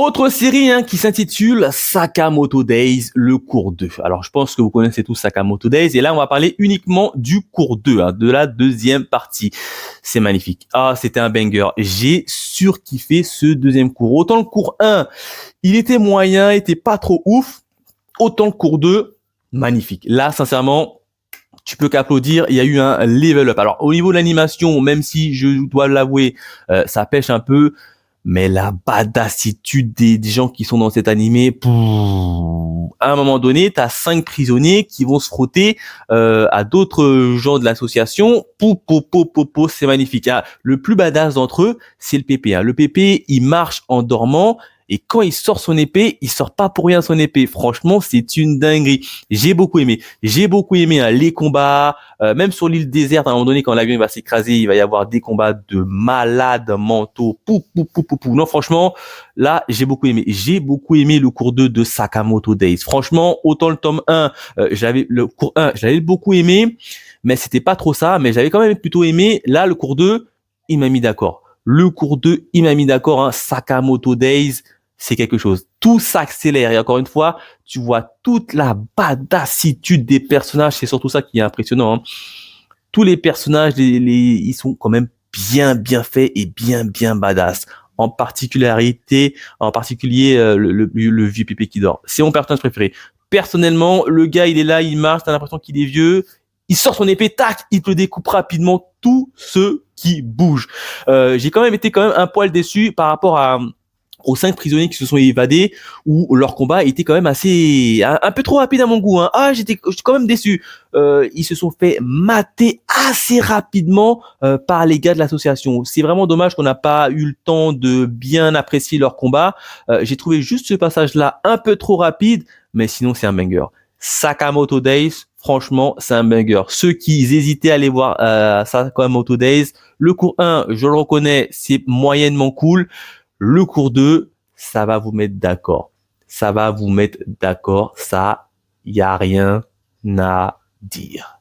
Autre série qui s'intitule Sakamoto Days, le cours 2. Alors je pense que vous connaissez tous Sakamoto Days et là on va parler uniquement du cours 2, de la deuxième partie. C'est magnifique. Ah, c'était un banger. J'ai surkiffé ce deuxième cours. Autant le cours 1, il était moyen, il était pas trop ouf. Autant le cours 2, magnifique. Là, sincèrement, tu peux qu'applaudir, il y a eu un level up. Alors au niveau de l'animation, même si je dois l'avouer, ça pêche un peu, mais la badassitude des gens qui sont dans cet animé, à un moment donné, t'as 5 prisonniers qui vont se frotter à d'autres gens de l'association. C'est magnifique. Ah, le plus badass d'entre eux, c'est le PP. Le PP, il marche en dormant. Et quand il sort son épée, il sort pas pour rien son épée. Franchement, c'est une dinguerie. J'ai beaucoup aimé. J'ai beaucoup aimé les combats. Même sur l'île déserte, à un moment donné, quand l'avion va s'écraser, il va y avoir des combats de malades mentaux. Non, franchement, là, j'ai beaucoup aimé. J'ai beaucoup aimé le cours 2 de Sakamoto Days. Franchement, autant le tome 1, le cours 1, j'avais beaucoup aimé, mais c'était pas trop ça. Mais j'avais quand même plutôt aimé. Là, le cours 2, il m'a mis d'accord. Le cours 2, il m'a mis d'accord. Sakamoto Days, c'est quelque chose. Tout s'accélère. Et encore une fois, tu vois toute la badassitude des personnages. C'est surtout ça qui est impressionnant. Tous les personnages, ils sont quand même bien faits et bien badass. En particulier, le vieux Pépé qui dort. C'est mon personnage préféré. Personnellement, le gars, il est là, il marche, t'as l'impression qu'il est vieux. Il sort son épée, tac, il te découpe rapidement tout ce qui bouge. J'ai quand même été un poil déçu par rapport aux 5 prisonniers qui se sont évadés, où leur combat était quand même un peu trop rapide à mon goût. J'étais quand même déçu. Ils se sont fait mater assez rapidement par les gars de l'association. C'est vraiment dommage qu'on n'a pas eu le temps de bien apprécier leur combat. J'ai trouvé juste ce passage-là un peu trop rapide, mais sinon c'est un banger. Sakamoto Days, franchement, c'est un banger. Ceux qui hésitaient à aller voir Sakamoto Days, le cours 1, je le reconnais, c'est moyennement cool. Le cours 2, ça va vous mettre d'accord. Ça, y a rien à dire.